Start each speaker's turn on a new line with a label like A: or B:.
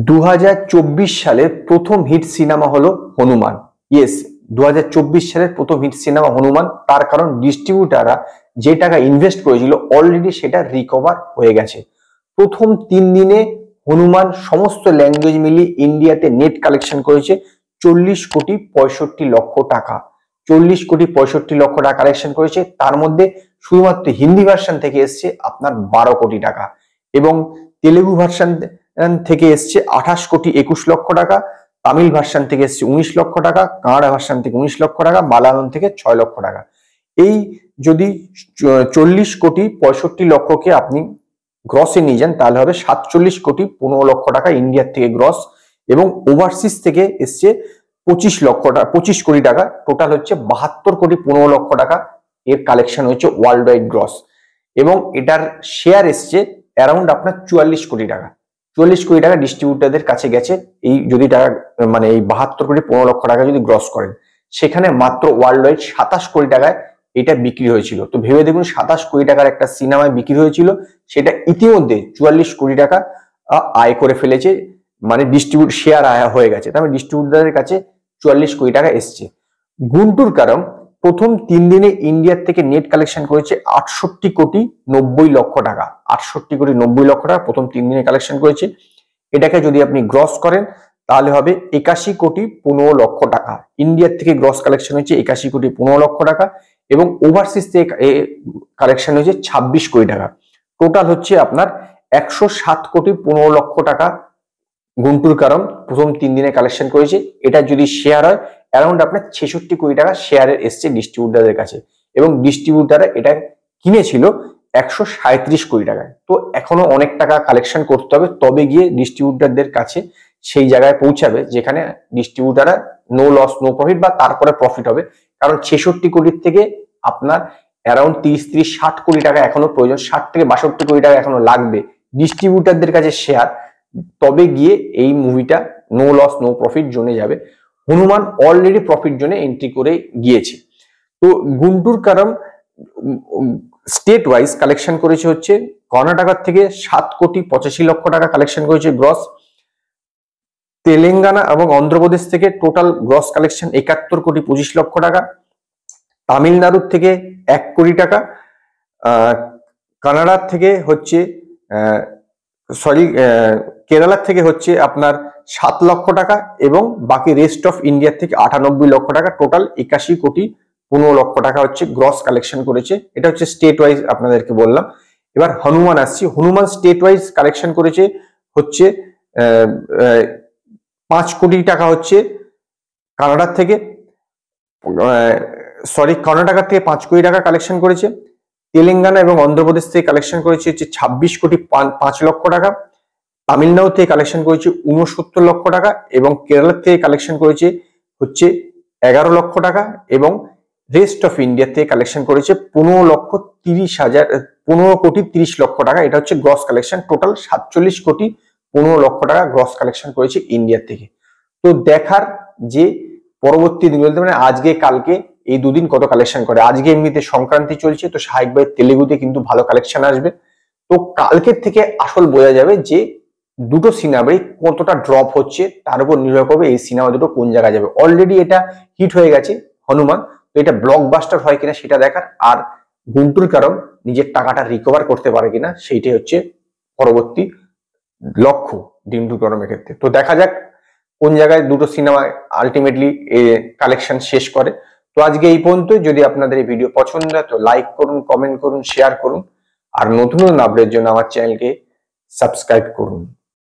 A: 2024 সালের প্রথম hit cinema হলো হনুমান। ইয়েস, 2024 সালের প্রথম হিট সিনেমা হনুমান। তার কারণ ডিস্ট্রিবিউটাররা যে টাকা ইনভেস্ট করেছিল অলরেডি সেটা রিকভার হয়ে গেছে। প্রথম 3 দিনে হনুমান সমস্ত ল্যাঙ্গুয়েজ মিলিয়ে ইন্ডিয়াতে নেট কালেকশন করেছে 40,65,00,000 টাকা। 40,65,00,000 টাকা কালেকশন করেছে। তার মধ্যে শুধুমাত্র হিন্দি ভার্সন থেকে এসছে আপনার 12 কোটি টাকা এবং তেলেগু ভার্সন থেকে এসছে 28,21,00,000 টাকা, তামিল ভার্সন থেকে এসছে 19 লক্ষ টাকা, কানাডা ভার্সন থেকে 19 লক্ষ টাকা, মালায়ালাম থেকে 6 লক্ষ টাকা। এই যদি 40,65,00,000 আপনি গ্রসে নিয়ে যান তাহলে হবে 47,15,00,000 টাকা ইন্ডিয়ার থেকে গ্রস এবং ওভারসিজ থেকে এসছে 25 কোটি টাকা। টোটাল হচ্ছে 72,15,00,000 টাকা এর কালেকশন হচ্ছে ওয়ার্ল্ড ওয়াইড গ্রস এবং এটার শেয়ার এসছে অ্যারাউন্ড আপনার 44 কোটি টাকা। 44 কোটি টাকা ডিস্ট্রিবিউটারদের কাছে গেছে। এই যদি টাকা মানে এই 72,15,00,000 টাকা যদি গ্রস করেন, সেখানে মাত্র ওয়ার্ল্ড ওয়াইড 27 কোটি টাকায় এটা বিক্রি হয়েছিল। তো ভেবে দেখুন 27 কোটি টাকার একটা সিনেমায় বিক্রি হয়েছিল, সেটা ইতিমধ্যে 44 কোটি টাকা আয় করে ফেলেছে, মানে শেয়ার আয় হয়ে গেছে। তার মানে ডিস্ট্রিবিউটারদের কাছে 44 কোটি টাকা এসছে। গুন্টুর কারণ প্রথম 3 দিনে ইন্ডিয়ার থেকে নেট কালেকশন করেছে 68,90,00,000 টাকা। 68,90,00,000 টাকা প্রথম 3 দিনে কালেকশন করেছে। এটাকে যদি আপনি গ্রস করেন তাহলে হবে 81,15,00,000 টাকা। ইন্ডিয়ার থেকে গ্রস কালেকশন হয়েছে 81,15,00,000 টাকা এবং ওভারসিজ থেকে কালেকশন হয়েছে 26 কোটি টাকা। টোটাল হচ্ছে আপনার 107,15,00,000 টাকা গুন্টুর কারণ প্রথম 3 দিনে কালেকশন করেছে। এটা যদি শেয়ার হয় অ্যারাউন্ড আপনার 66 কোটি টাকা শেয়ারের এসছে ডিস্ট্রিবিউটারদের কাছে এবং ডিস্ট্রিবিউটাররা এটা কিনেছিল 137 কোটি টাকায়। তো এখনো অনেক টাকা কালেকশন করতে হবে, তবে গিয়ে ডিস্ট্রিবিউটারদের কাছে সেই জায়গায় পৌঁছাবে যেখানে ডিস্ট্রিবিউটাররা নো লস নো প্রফিট বা তারপরে প্রফিট হবে। কারণ 66 কোটির থেকে আপনার অ্যারাউন্ড 30-60 কোটি টাকা এখনো প্রয়োজন, 60 থেকে 62 কোটি টাকা এখনো লাগবে ডিস্ট্রিবিউটারদের কাছে শেয়ার, তবে গিয়ে এই মুভিটা নো লস নো প্রফিট জোনে যাবে। হনুমান অলরেডি প্রফিট জোনে এন্ট্রি করে গিয়েছে। তো গুন্টুর কারণ স্টেট ওয়াইজ কালেকশন করেছে হচ্ছে কর্ণাটক থেকে 7,85,00,000 টাকা কালেকশন করেছে গ্রস। তেলেঙ্গানা এবং অন্ধ্রপ্রদেশ থেকে টোটাল গ্রস কালেকশন 71,25,00,000 টাকা। তামিলনাড়ু থেকে 1 কোটি টাকা, কানাডার থেকে হচ্ছে কেরালার থেকে হচ্ছে আপনার 7 লক্ষ টাকা এবং বাকি রেস্ট অফ ইন্ডিয়ার থেকে 98 লক্ষ টাকা। টোটাল 81,15,00,000 টাকা হচ্ছে গ্রস কালেকশন করেছে। এটা হচ্ছে স্টেট ওয়াইজ আপনাদেরকে বললাম। এবার হনুমান আসছি। হনুমান স্টেট ওয়াইজ কালেকশন করেছে হচ্ছে 5 কোটি টাকা হচ্ছে কানাডার থেকে, কর্ণাটক থেকে 5 কোটি টাকা কালেকশন করেছে। তেলেঙ্গানা এবং অন্ধ্রপ্রদেশ থেকে কালেকশন করেছে হচ্ছে 26,05,00,000 টাকা। তামিলনাড়ু থেকে কালেকশন করেছে 69 লক্ষ টাকা এবং কেরালা থেকে কালেকশন করেছে হচ্ছে 11 লক্ষ টাকা এবং রেস্ট অফ ইন্ডিয়া থেকে কালেকশন করেছে 15,30,00,000 টাকা। এটা হচ্ছে গ্রস কালেকশন। টোটাল 47,15,00,000 টাকা গ্রস কালেকশন করেছে ইন্ডিয়া থেকে। তো দেখার যে পরবর্তী দিনগুলোতে মানে আজকে কালকে এই দুদিন কত কালেকশন করে। আজকে এমনিতে সংক্রান্তি চলছে, তো স্বাভাবিকভাবে তেলেগুতে কিন্তু ভালো কালেকশন আসবে। তো কালকের থেকে আসল বোঝা যাবে যে দুটো সিনেমারই কতটা ড্রপ হচ্ছে, তার উপর নির্ভর করবে এই সিনেমা দুটো কোন জায়গায় যাবে। অলরেডি এটা হিট হয়ে গেছে হনুমান, তো এটা ব্লকবাস্টার হয় কিনা সেটা দেখার, আর গুন্টুর কারণ নিজের টাকাটা রিকভার করতে পারে কিনা সেইটাই হচ্ছে পরবর্তী লক্ষ্য ডিন্টু করমের ক্ষেত্রে। তো দেখা যাক কোন জায়গায় দুটো সিনেমা আলটিমেটলি কালেকশন শেষ করে। তো আজকে এই পর্যন্ত। যদি আপনাদের এই ভিডিও পছন্দ হয় তো লাইক করুন, কমেন্ট করুন, শেয়ার করুন আর নতুন আপডেটের জন্য আমার চ্যানেলকে সাবস্ক্রাইব করুন।